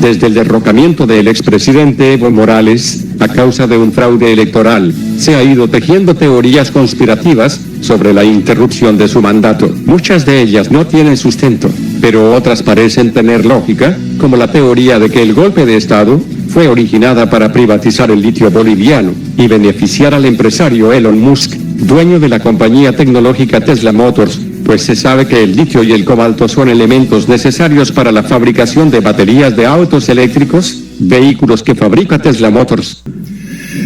Desde el derrocamiento del expresidente Evo Morales a causa de un fraude electoral, se ha ido tejiendo teorías conspirativas sobre la interrupción de su mandato. Muchas de ellas no tienen sustento, pero otras parecen tener lógica, como la teoría de que el golpe de Estado fue originada para privatizar el litio boliviano y beneficiar al empresario Elon Musk, dueño de la compañía tecnológica Tesla Motors, pues se sabe que el litio y el cobalto son elementos necesarios para la fabricación de baterias de autos eléctricos, vehículos que fabrica Tesla Motors.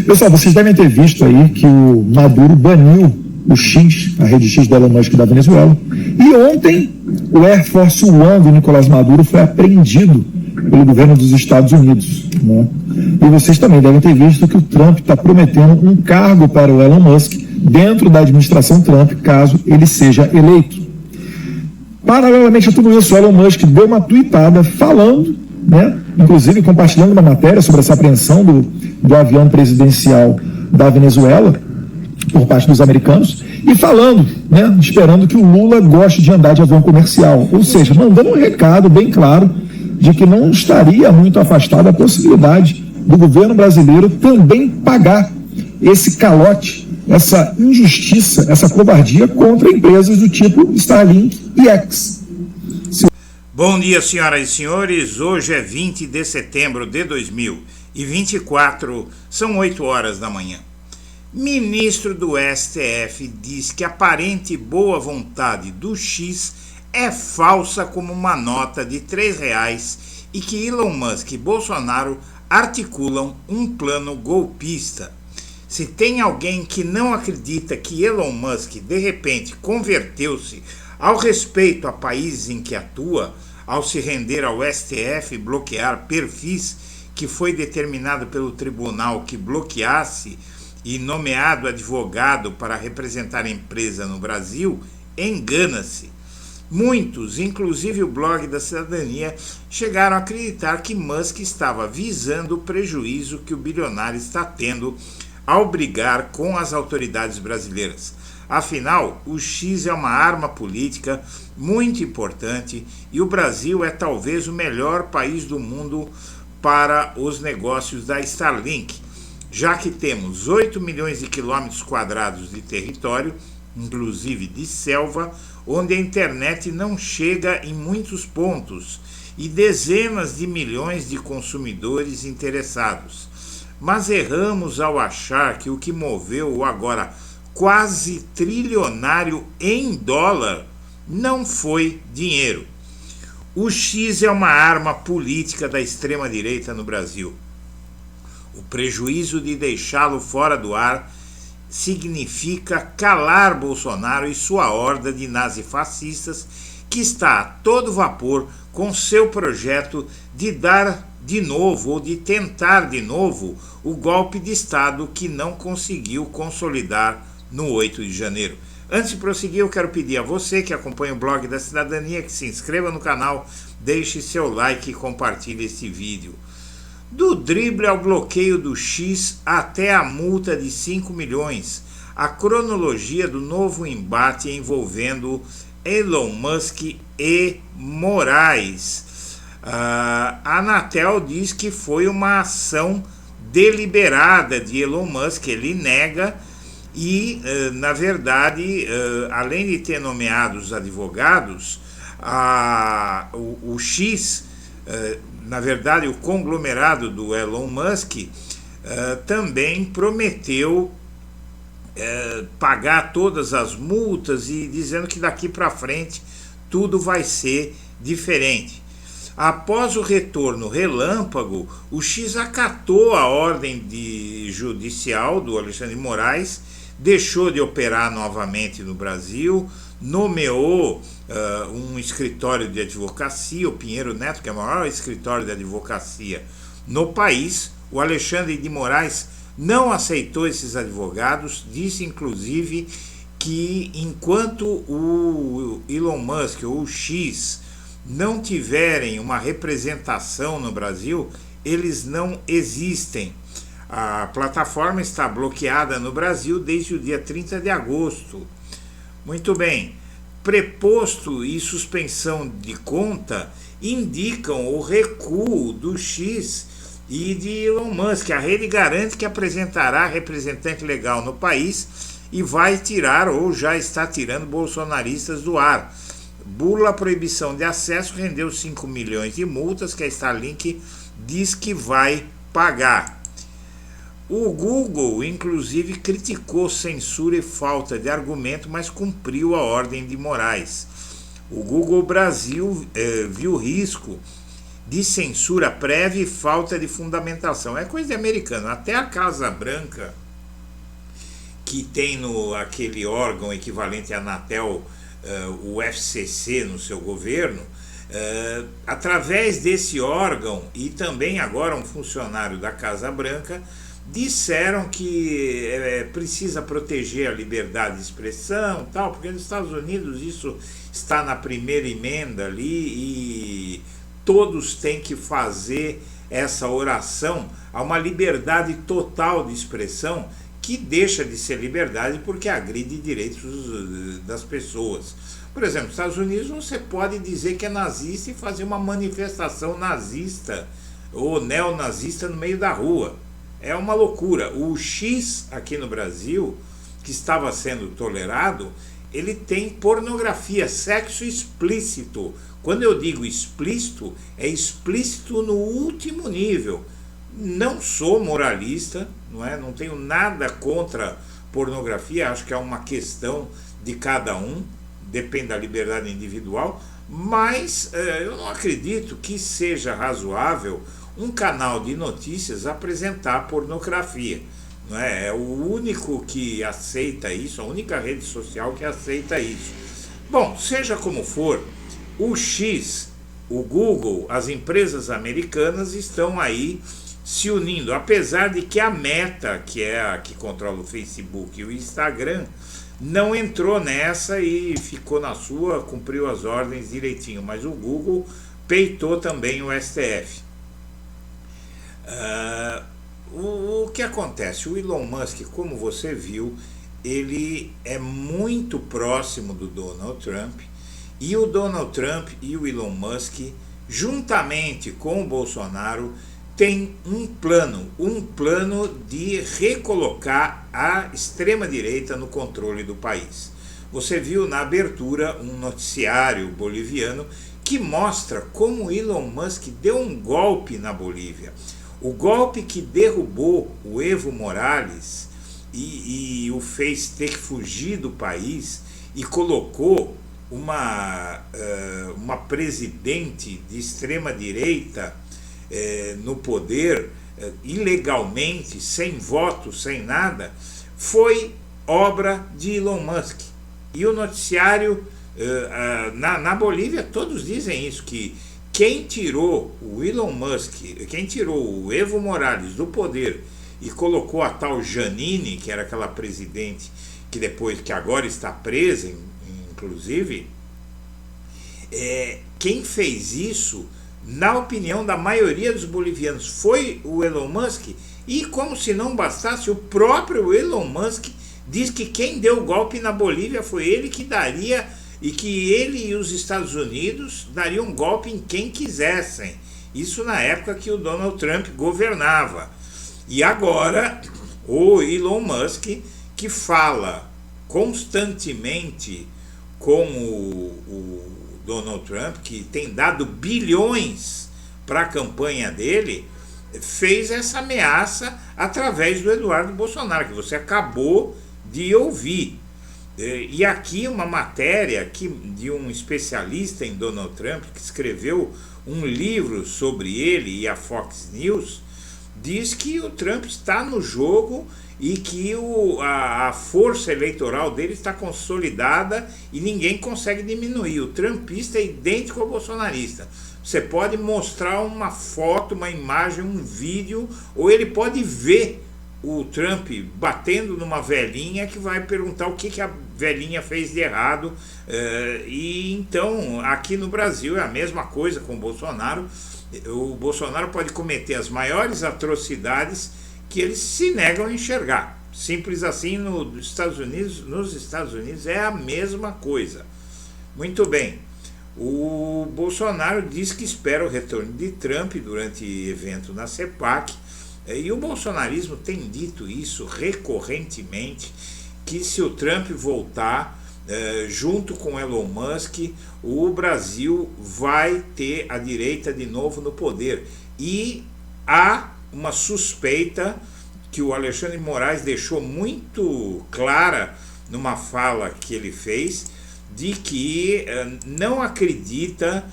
Pessoal, vocês devem ter visto aí que o Maduro baniu o X, a rede X do Elon Musk da Venezuela. E ontem, o Air Force One do Nicolás Maduro foi apreendido pelo governo dos Estados Unidos, né? E vocês também devem ter visto que o Trump está prometendo um cargo para o Elon Musk dentro da administração Trump, caso ele seja eleito. Paralelamente a tudo isso, o Elon Musk deu uma tuitada falando, né, inclusive compartilhando uma matéria sobre essa apreensão do avião presidencial da Venezuela por parte dos americanos, e falando, né, esperando que o Lula goste de andar de avião comercial, ou seja, mandando um recado bem claro de que não estaria muito afastada a possibilidade do governo brasileiro também pagar esse calote, essa injustiça, essa covardia contra empresas do tipo Starlink e X. Bom dia, senhoras e senhores. Hoje é 20 de setembro de 2024, são 8 horas da manhã. Ministro do STF diz que a aparente boa vontade do X é falsa como uma nota de R$3 e que Elon Musk e Bolsonaro articulam um plano golpista. Se tem alguém que não acredita que Elon Musk de repente converteu-se ao respeito a países em que atua, ao se render ao STF e bloquear perfis que foi determinado pelo tribunal que bloqueasse e nomeado advogado para representar a empresa no Brasil, engana-se. Muitos, inclusive o blog da Cidadania, chegaram a acreditar que Musk estava visando o prejuízo que o bilionário está tendo ao brigar com as autoridades brasileiras. Afinal, o X é uma arma política muito importante e o Brasil é talvez o melhor país do mundo para os negócios da Starlink, já que temos 8 milhões de quilômetros quadrados de território, inclusive de selva, onde a internet não chega em muitos pontos e dezenas de milhões de consumidores interessados. Mas erramos ao achar que o que moveu o agora quase trilionário em dólar não foi dinheiro. O X é uma arma política da extrema-direita no Brasil. O prejuízo de deixá-lo fora do ar significa calar Bolsonaro e sua horda de nazifascistas que está a todo vapor com seu projeto de dar de novo ou de tentar de novo o golpe de Estado que não conseguiu consolidar no 8 de janeiro. Antes de prosseguir, eu quero pedir a você que acompanha o blog da Cidadania que se inscreva no canal, deixe seu like e compartilhe este vídeo. Do drible ao bloqueio do X até a multa de 5 milhões, a cronologia do novo embate envolvendo Elon Musk e Moraes. A Anatel diz que foi uma ação deliberada de Elon Musk, ele nega e, na verdade, além de ter nomeado os advogados, o X, na verdade, o conglomerado do Elon Musk, também prometeu pagar todas as multas e dizendo que daqui para frente tudo vai ser diferente. Após o retorno relâmpago, o X acatou a ordem judicial do Alexandre de Moraes, deixou de operar novamente no Brasil, nomeou um escritório de advocacia, o Pinheiro Neto, que é o maior escritório de advocacia no país. O Alexandre de Moraes não aceitou esses advogados, disse inclusive que enquanto o Elon Musk ou o X não tiverem uma representação no Brasil, eles não existem. A plataforma está bloqueada no Brasil desde o dia 30 de agosto. Muito bem, preposto e suspensão de conta indicam o recuo do X e de Elon Musk. A rede garante que apresentará representante legal no país e vai tirar ou já está tirando bolsonaristas do ar. Bula a proibição de acesso rendeu 5 milhões de multas que a Starlink diz que vai pagar. O Google, inclusive, criticou censura e falta de argumento, mas cumpriu a ordem de Moraes. O Google Brasil viu risco de censura prévia e falta de fundamentação. É coisa de americano. Até a Casa Branca, que tem aquele órgão equivalente à Anatel, o FCC, no seu governo, através desse órgão e também agora um funcionário da Casa Branca, disseram que precisa proteger a liberdade de expressão, tal, porque nos Estados Unidos isso está na primeira emenda ali e todos têm que fazer essa oração a uma liberdade total de expressão que deixa de ser liberdade porque agride direitos das pessoas. Por exemplo, nos Estados Unidos você pode dizer que é nazista e fazer uma manifestação nazista ou neonazista no meio da rua. É uma loucura. O X aqui no Brasil, que estava sendo tolerado, ele tem pornografia, sexo explícito. Quando eu digo explícito, é explícito no último nível. Não sou moralista, não tenho nada contra pornografia, acho que é uma questão de cada um, depende da liberdade individual, mas eu não acredito que seja razoável um canal de notícias apresentar pornografia. É o único que aceita isso, a única rede social que aceita isso. Bom, seja como for, o X, o Google, as empresas americanas estão aí se unindo, apesar de que a Meta, que é a que controla o Facebook e o Instagram, não entrou nessa e ficou na sua, cumpriu as ordens direitinho, mas o Google peitou também o STF. O que acontece? O Elon Musk, como você viu, ele é muito próximo do Donald Trump, e o Donald Trump e o Elon Musk, juntamente com o Bolsonaro, tem um plano de recolocar a extrema-direita no controle do país. Você viu na abertura um noticiário boliviano que mostra como Elon Musk deu um golpe na Bolívia. O golpe que derrubou o Evo Morales e o fez ter que fugir do país e colocou uma presidente de extrema-direita no poder, ilegalmente, sem voto, sem nada, foi obra de Elon Musk. E o noticiário na Bolívia todos dizem isso, que quem tirou o Elon Musk, quem tirou o Evo Morales do poder e colocou a tal Janine, que era aquela presidente que agora está presa, inclusive, quem fez isso, na opinião da maioria dos bolivianos, foi o Elon Musk. E como se não bastasse, o próprio Elon Musk diz que quem deu o golpe na Bolívia foi ele que daria, e que ele e os Estados Unidos dariam um golpe em quem quisessem. Isso na época que o Donald Trump governava. E agora o Elon Musk, que fala constantemente com o Donald Trump, que tem dado bilhões para a campanha dele, fez essa ameaça através do Eduardo Bolsonaro, que você acabou de ouvir. E aqui uma matéria de um especialista em Donald Trump, que escreveu um livro sobre ele, e a Fox News, diz que o Trump está no jogo e que a força eleitoral dele está consolidada e ninguém consegue diminuir. O trumpista é idêntico ao bolsonarista. Você pode mostrar uma foto, uma imagem, um vídeo, ou ele pode ver o Trump batendo numa velhinha que vai perguntar o que a velhinha fez de errado. E então, aqui no Brasil é a mesma coisa com o Bolsonaro. O Bolsonaro pode cometer as maiores atrocidades que eles se negam a enxergar. Simples assim. Nos Estados Unidos é a mesma coisa. Muito bem. O Bolsonaro diz que espera o retorno de Trump durante evento na CEPAC, e o bolsonarismo tem dito isso recorrentemente, que se o Trump voltar junto com Elon Musk, o Brasil vai ter a direita de novo no poder. E há uma suspeita que o Alexandre de Moraes deixou muito clara numa fala que ele fez, de que não acredita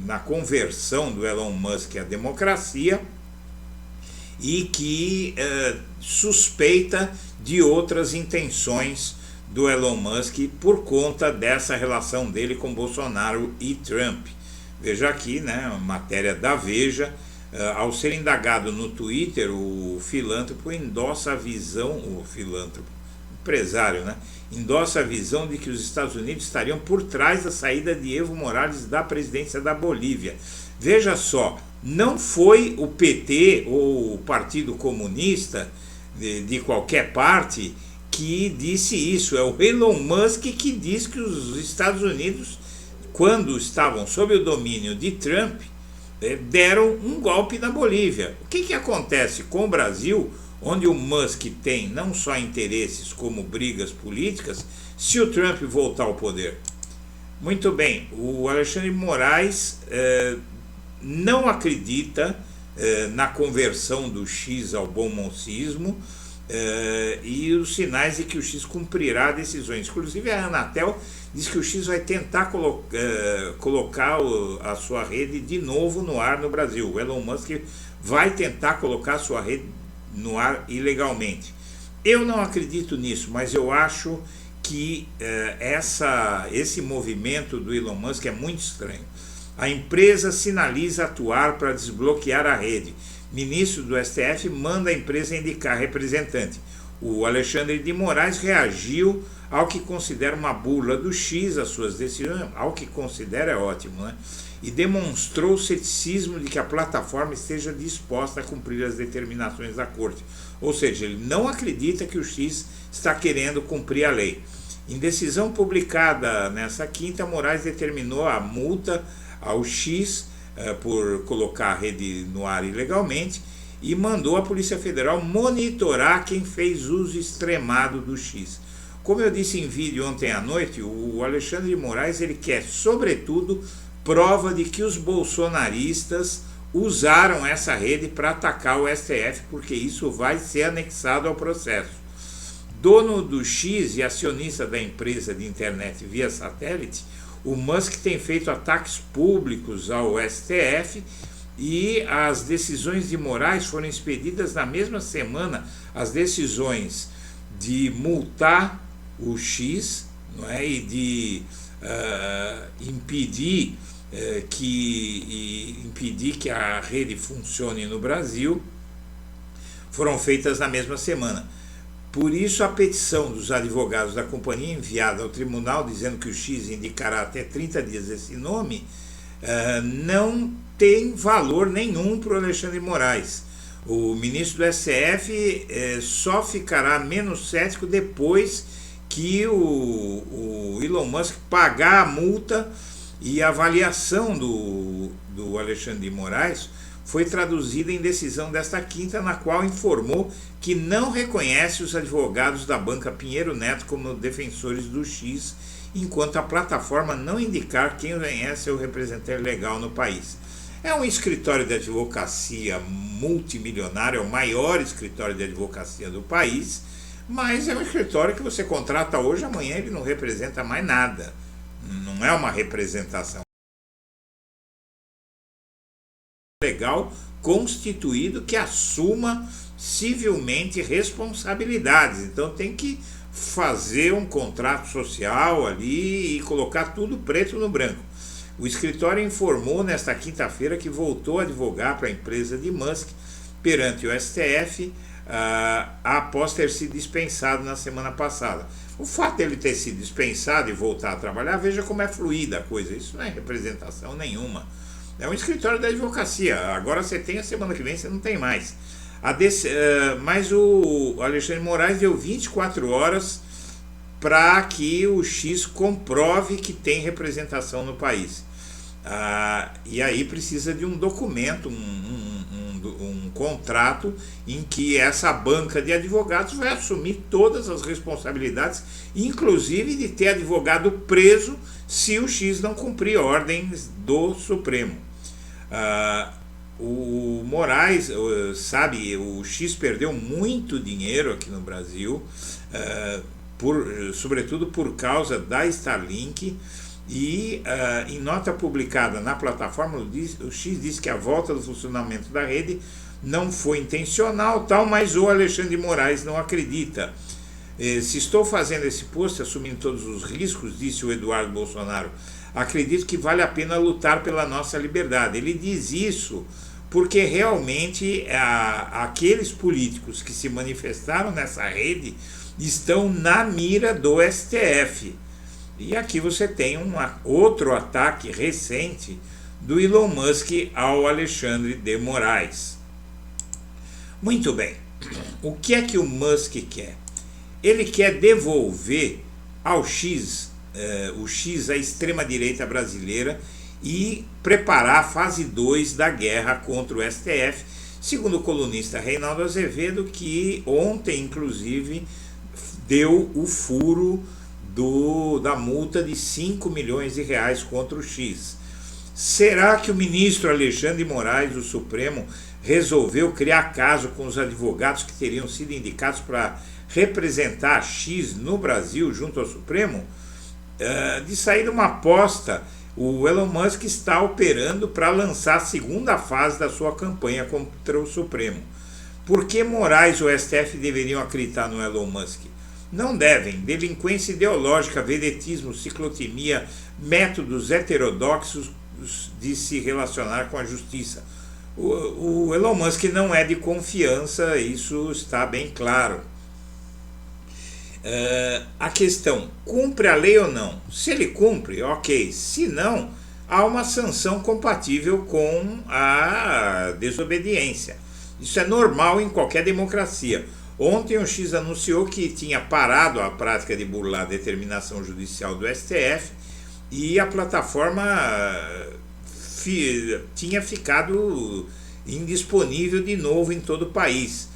na conversão do Elon Musk à democracia e que suspeita de outras intenções do Elon Musk por conta dessa relação dele com Bolsonaro e Trump. Veja aqui, né, a matéria da Veja. Ao ser indagado no Twitter, o filântropo endossa a visão, o filântropo, empresário, né, endossa a visão de que os Estados Unidos estariam por trás da saída de Evo Morales da presidência da Bolívia. Veja só, não foi o PT ou o Partido Comunista de qualquer parte que disse isso, é o Elon Musk que diz que os Estados Unidos, quando estavam sob o domínio de Trump, deram um golpe na Bolívia. O que acontece com o Brasil, onde o Musk tem não só interesses como brigas políticas, se o Trump voltar ao poder? Muito bem, o Alexandre de Moraes não acredita na conversão do X ao bonmoncismo e os sinais de que o X cumprirá decisões. Inclusive a Anatel diz que o X vai tentar colocar a sua rede de novo no ar no Brasil. O Elon Musk vai tentar colocar a sua rede no ar ilegalmente. Eu não acredito nisso, mas eu acho que esse movimento do Elon Musk é muito estranho. A empresa sinaliza atuar para desbloquear a rede. Ministro do STF manda a empresa indicar representante. O Alexandre de Moraes reagiu ao que considera uma bula do X, as suas decisões, ao que considera é ótimo, né? E demonstrou ceticismo de que a plataforma esteja disposta a cumprir as determinações da corte. Ou seja, ele não acredita que o X está querendo cumprir a lei. Em decisão publicada nessa quinta, Moraes determinou a multa ao X por colocar a rede no ar ilegalmente e mandou a Polícia Federal monitorar quem fez uso extremado do X. Como eu disse em vídeo ontem à noite, o Alexandre de Moraes ele quer, sobretudo, prova de que os bolsonaristas usaram essa rede para atacar o STF, porque isso vai ser anexado ao processo. Dono do X e acionista da empresa de internet via satélite, o Musk tem feito ataques públicos ao STF e as decisões de Moraes foram expedidas na mesma semana. As decisões de multar o X, não é, e de impedir que a rede funcione no Brasil foram feitas na mesma semana. Por isso, a petição dos advogados da companhia enviada ao tribunal, dizendo que o X indicará até 30 dias esse nome, não tem valor nenhum para o Alexandre de Moraes. O ministro do STF só ficará menos cético depois que o Elon Musk pagar a multa, e a avaliação do Alexandre de Moraes foi traduzida em decisão desta quinta, na qual informou que não reconhece os advogados da banca Pinheiro Neto como defensores do X, enquanto a plataforma não indicar quem é seu representante legal no país. É um escritório de advocacia multimilionário, é o maior escritório de advocacia do país, mas é um escritório que você contrata hoje, amanhã ele não representa mais nada. Não é uma representação legal constituído que assuma civilmente responsabilidades. Então tem que fazer um contrato social ali e colocar tudo preto no branco. O escritório informou nesta quinta-feira que voltou a advogar para a empresa de Musk perante o STF após ter sido dispensado na semana passada. O fato dele ter sido dispensado e voltar a trabalhar, veja como é fluida a coisa. Isso não é representação nenhuma. É um escritório da advocacia. Agora você tem, a semana que vem você não tem mais. Mas o Alexandre de Moraes deu 24 horas para que o X comprove que tem representação no país. E aí precisa de um documento, um contrato em que essa banca de advogados vai assumir todas as responsabilidades, inclusive de ter advogado preso se o X não cumprir ordens do Supremo. O Moraes, sabe, o X perdeu muito dinheiro aqui no Brasil, sobretudo por causa da Starlink, e em nota publicada na plataforma, o X disse que a volta do funcionamento da rede não foi intencional, tal, mas o Alexandre de Moraes não acredita. Se estou fazendo esse post assumindo todos os riscos, disse o Eduardo Bolsonaro, acredito que vale a pena lutar pela nossa liberdade. Ele diz isso porque realmente aqueles políticos que se manifestaram nessa rede estão na mira do STF. E aqui você tem outro ataque recente do Elon Musk ao Alexandre de Moraes. Muito bem, o que é que o Musk quer? Ele quer devolver ao X, o X à extrema-direita brasileira, e preparar a fase 2 da guerra contra o STF, segundo o colunista Reinaldo Azevedo, que ontem, inclusive, deu o furo da multa de 5 milhões de reais contra o X. Será que o ministro Alexandre de Moraes do Supremo resolveu criar caso com os advogados que teriam sido indicados para representar a X no Brasil junto ao Supremo? De sair de uma aposta, o Elon Musk está operando para lançar a segunda fase da sua campanha contra o Supremo. Por que Moraes ou STF deveriam acreditar no Elon Musk? Não devem. Delinquência ideológica, vedetismo, ciclotimia, métodos heterodoxos de se relacionar com a justiça. O Elon Musk não é de confiança, isso está bem claro. A questão, cumpre a lei ou não? Se ele cumpre, ok. Se não, há uma sanção compatível com a desobediência. Isso é normal em qualquer democracia. Ontem o X anunciou que tinha parado a prática de burlar a determinação judicial do STF e a plataforma tinha ficado indisponível de novo em todo o país.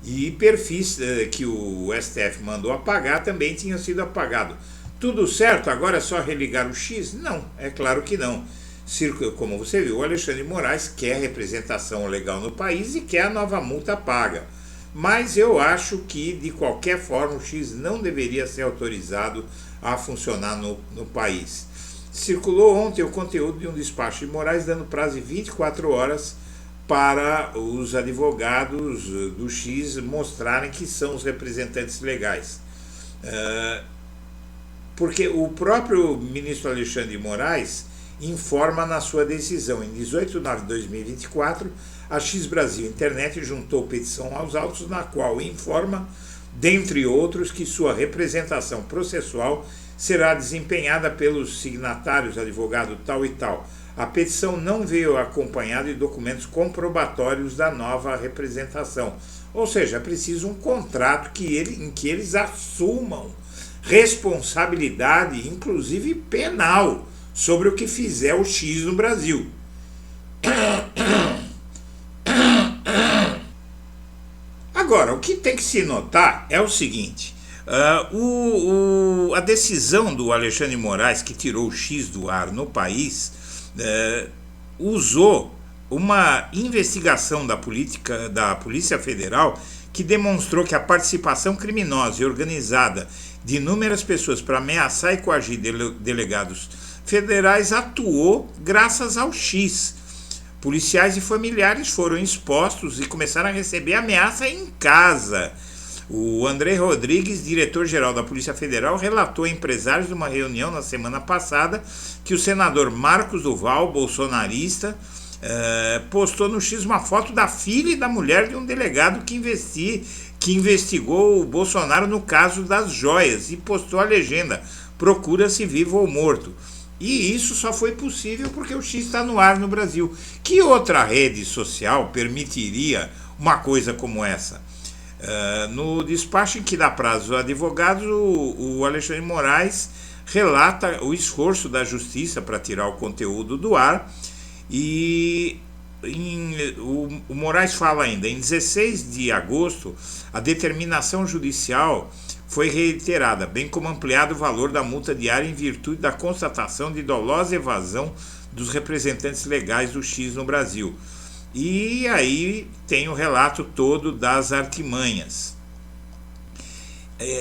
E perfis que o STF mandou apagar também tinham sido apagados. Tudo certo? Agora é só religar o X? Não, é claro que não. Como você viu, o Alexandre de Moraes quer representação legal no país e quer a nova multa paga. Mas eu acho que, de qualquer forma, o X não deveria ser autorizado a funcionar no país. Circulou ontem o conteúdo de um despacho de Moraes dando prazo de 24 horas para os advogados do X mostrarem que são os representantes legais. Porque o próprio ministro Alexandre de Moraes informa na sua decisão, em 18 de nove de 2024, a X Brasil Internet juntou petição aos autos na qual informa, dentre outros, que sua representação processual será desempenhada pelos signatários, advogado tal e tal. A petição não veio acompanhada de documentos comprobatórios da nova representação. Ou seja, é preciso um contrato em que eles assumam responsabilidade, inclusive penal, sobre o que fizer o X no Brasil. Agora, o que tem que se notar é o seguinte, a decisão do Alexandre de Moraes, que tirou o X do ar no país, usou uma investigação da Polícia Federal que demonstrou que a participação criminosa e organizada de inúmeras pessoas para ameaçar e coagir delegados federais atuou graças ao X. Policiais e familiares foram expostos e começaram a receber ameaça em casa. O André Rodrigues, diretor-geral da Polícia Federal, relatou a empresários de uma reunião na semana passada que o senador Marcos Duval, bolsonarista, postou no X uma foto da filha e da mulher de um delegado que investigou o Bolsonaro no caso das joias e postou a legenda: procura-se vivo ou morto. E isso só foi possível porque o X está no ar no Brasil. Que outra rede social permitiria uma coisa como essa? No despacho em que dá prazo aos advogados, o Alexandre de Moraes relata o esforço da justiça para tirar o conteúdo do ar e o Moraes fala ainda, em 16 de agosto, a determinação judicial foi reiterada, bem como ampliado o valor da multa diária em virtude da constatação de dolosa evasão dos representantes legais do X no Brasil. E aí tem o relato todo das artimanhas.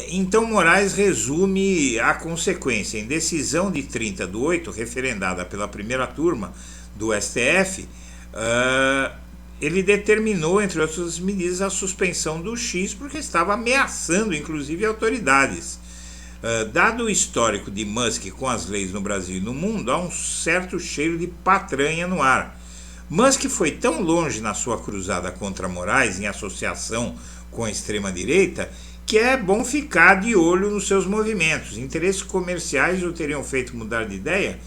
Então Moraes resume a consequência. Em decisão de 30/8, referendada pela primeira turma do STF, ele determinou, entre outras medidas, a suspensão do X, porque estava ameaçando, inclusive, autoridades. Dado o histórico de Musk com as leis no Brasil e no mundo, há um certo cheiro de patranha no ar. Musk foi tão longe na sua cruzada contra Moraes, em associação com a extrema-direita, que é bom ficar de olho nos seus movimentos. Interesses comerciais o teriam feito mudar de ideia?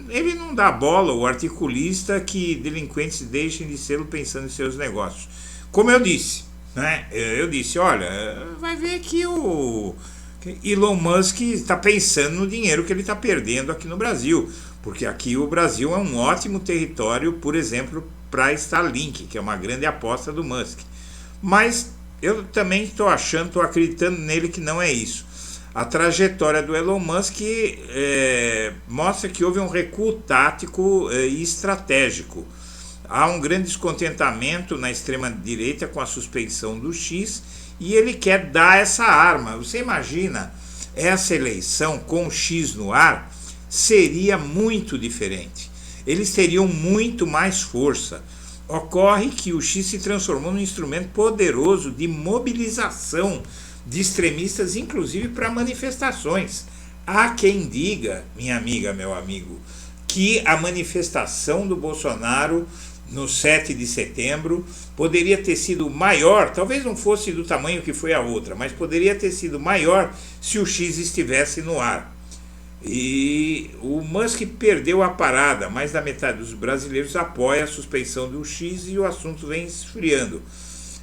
Ele não dá bola ao articulista que delinquentes deixem de ser pensando em seus negócios. Como eu disse, né? Olha, vai ver que o Elon Musk está pensando no dinheiro que ele está perdendo aqui no Brasil, porque aqui o Brasil é um ótimo território, por exemplo, para Starlink, que é uma grande aposta do Musk. Mas eu também estou acreditando nele que não é isso. A trajetória do Elon Musk mostra que houve um recuo tático e estratégico. Há um grande descontentamento na extrema-direita com a suspensão do X e ele quer dar essa arma. Você imagina, essa eleição com o X no ar seria muito diferente. Eles teriam muito mais força. Ocorre que o X se transformou num instrumento poderoso de mobilização de extremistas, inclusive para manifestações. Há quem diga, minha amiga, meu amigo, que a manifestação do Bolsonaro no 7 de setembro poderia ter sido maior, talvez não fosse do tamanho que foi a outra, mas poderia ter sido maior se o X estivesse no ar. E o Musk perdeu a parada, mais da metade dos brasileiros apoia a suspensão do X e o assunto vem esfriando.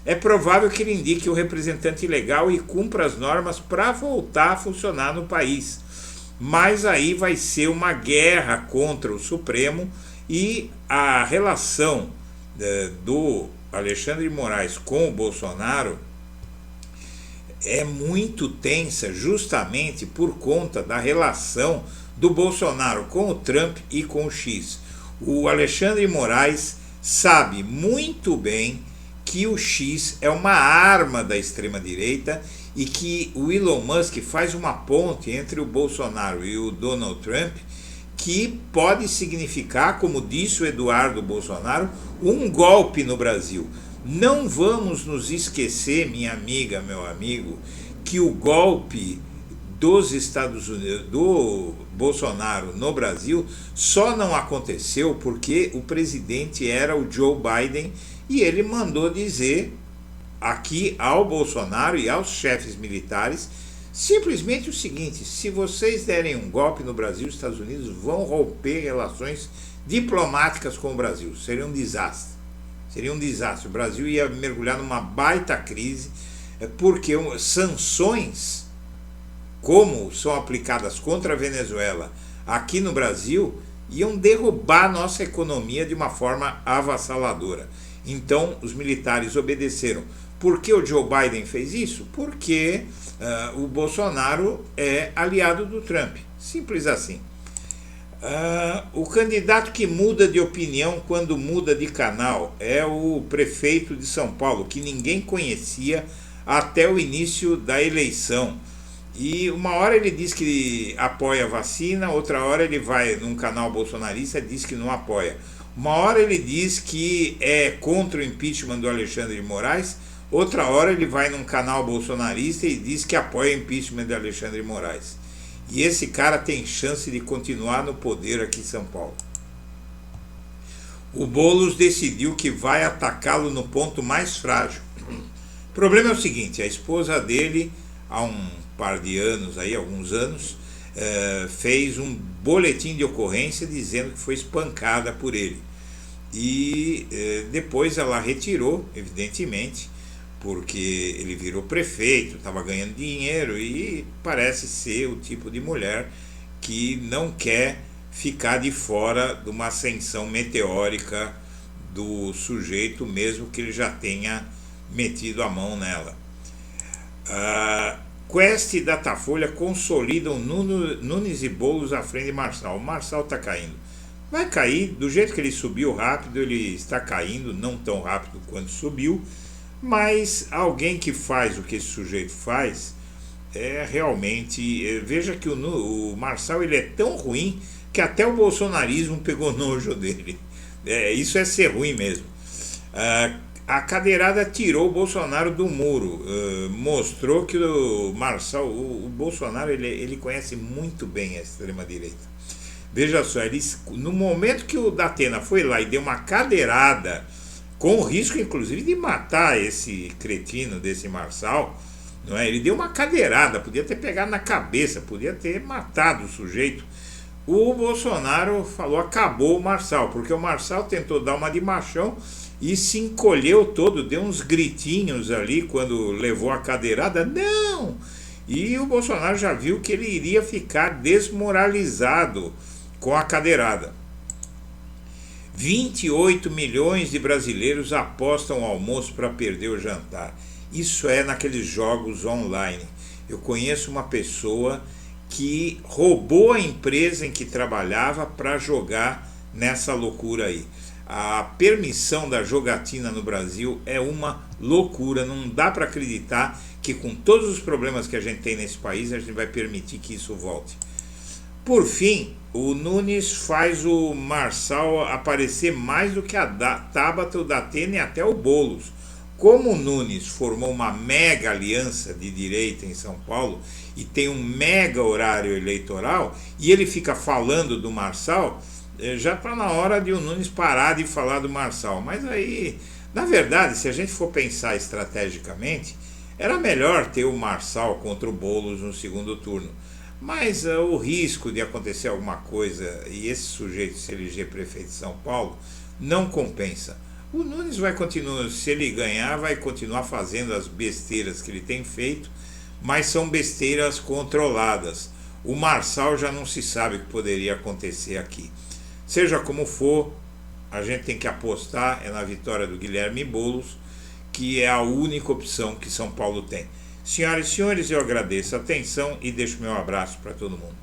É provável que ele indique o representante legal e cumpra as normas para voltar a funcionar no país. Mas aí vai ser uma guerra contra o Supremo e a relação do Alexandre de Moraes com o Bolsonaro é muito tensa justamente por conta da relação do Bolsonaro com o Trump e com o X. O Alexandre de Moraes sabe muito bem que o X é uma arma da extrema-direita e que o Elon Musk faz uma ponte entre o Bolsonaro e o Donald Trump que pode significar, como disse o Eduardo Bolsonaro, um golpe no Brasil. Não vamos nos esquecer, minha amiga, meu amigo, que o golpe dos Estados Unidos, do Bolsonaro no Brasil, só não aconteceu porque o presidente era o Joe Biden e ele mandou dizer aqui ao Bolsonaro e aos chefes militares simplesmente o seguinte: se vocês derem um golpe no Brasil, os Estados Unidos vão romper relações diplomáticas com o Brasil. Seria um desastre. Seria um desastre. O Brasil ia mergulhar numa baita crise, porque sanções, como são aplicadas contra a Venezuela aqui no Brasil, iam derrubar nossa economia de uma forma avassaladora. Então, os militares obedeceram. Por que o Joe Biden fez isso? Porque o Bolsonaro é aliado do Trump. Simples assim. O candidato que muda de opinião quando muda de canal é o prefeito de São Paulo, que ninguém conhecia até o início da eleição. E uma hora ele diz que apoia a vacina, outra hora ele vai num canal bolsonarista e diz que não apoia. Uma hora ele diz que é contra o impeachment do Alexandre de Moraes, outra hora ele vai num canal bolsonarista e diz que apoia o impeachment de Alexandre de Moraes. E esse cara tem chance de continuar no poder aqui em São Paulo. O Boulos decidiu que vai atacá-lo no ponto mais frágil. O problema é o seguinte: a esposa dele, há um par de anos, alguns anos, fez um boletim de ocorrência dizendo que foi espancada por ele. E depois ela retirou, evidentemente, porque ele virou prefeito, estava ganhando dinheiro e parece ser o tipo de mulher que não quer ficar de fora de uma ascensão meteórica do sujeito, mesmo que ele já tenha metido a mão nela. Quest e Datafolha consolidam Nunes e Boulos à frente de Marçal. O Marçal está caindo. Vai cair, do jeito que ele subiu rápido, ele está caindo, não tão rápido quanto subiu, mas alguém que faz o que esse sujeito faz é realmente... Veja que o Marçal ele é tão ruim que até o bolsonarismo pegou nojo dele. Isso é ser ruim mesmo. A cadeirada tirou o Bolsonaro do muro, mostrou que o Marçal, o Bolsonaro, ele conhece muito bem a extrema-direita. Veja só, no momento que o Datena foi lá e deu uma cadeirada, com o risco inclusive de matar esse cretino desse Marçal, não é? Ele deu uma cadeirada, podia ter pegado na cabeça, podia ter matado o sujeito. O Bolsonaro falou, acabou o Marçal, porque o Marçal tentou dar uma de machão e se encolheu todo, deu uns gritinhos ali quando levou a cadeirada, não! E o Bolsonaro já viu que ele iria ficar desmoralizado com a cadeirada. 28 milhões de brasileiros apostam o almoço para perder o jantar. Isso é naqueles jogos online. Eu conheço uma pessoa que roubou a empresa em que trabalhava para jogar nessa loucura aí. A permissão da jogatina no Brasil é uma loucura, não dá para acreditar que com todos os problemas que a gente tem nesse país, a gente vai permitir que isso volte. Por fim, o Nunes faz o Marçal aparecer mais do que a Tabata, o Datena e até o Boulos. Como o Nunes formou uma mega aliança de direita em São Paulo e tem um mega horário eleitoral, e ele fica falando do Marçal, já está na hora de o Nunes parar de falar do Marçal. Mas aí, na verdade, se a gente for pensar estrategicamente, era melhor ter o Marçal contra o Boulos no segundo turno. Mas o risco de acontecer alguma coisa e esse sujeito se eleger prefeito de São Paulo não compensa. O Nunes vai continuar, se ele ganhar, vai continuar fazendo as besteiras que ele tem feito, mas são besteiras controladas. O Marçal já não se sabe o que poderia acontecer aqui. Seja como for, a gente tem que apostar na vitória do Guilherme Boulos, que é a única opção que São Paulo tem. Senhoras e senhores, eu agradeço a atenção e deixo meu abraço para todo mundo.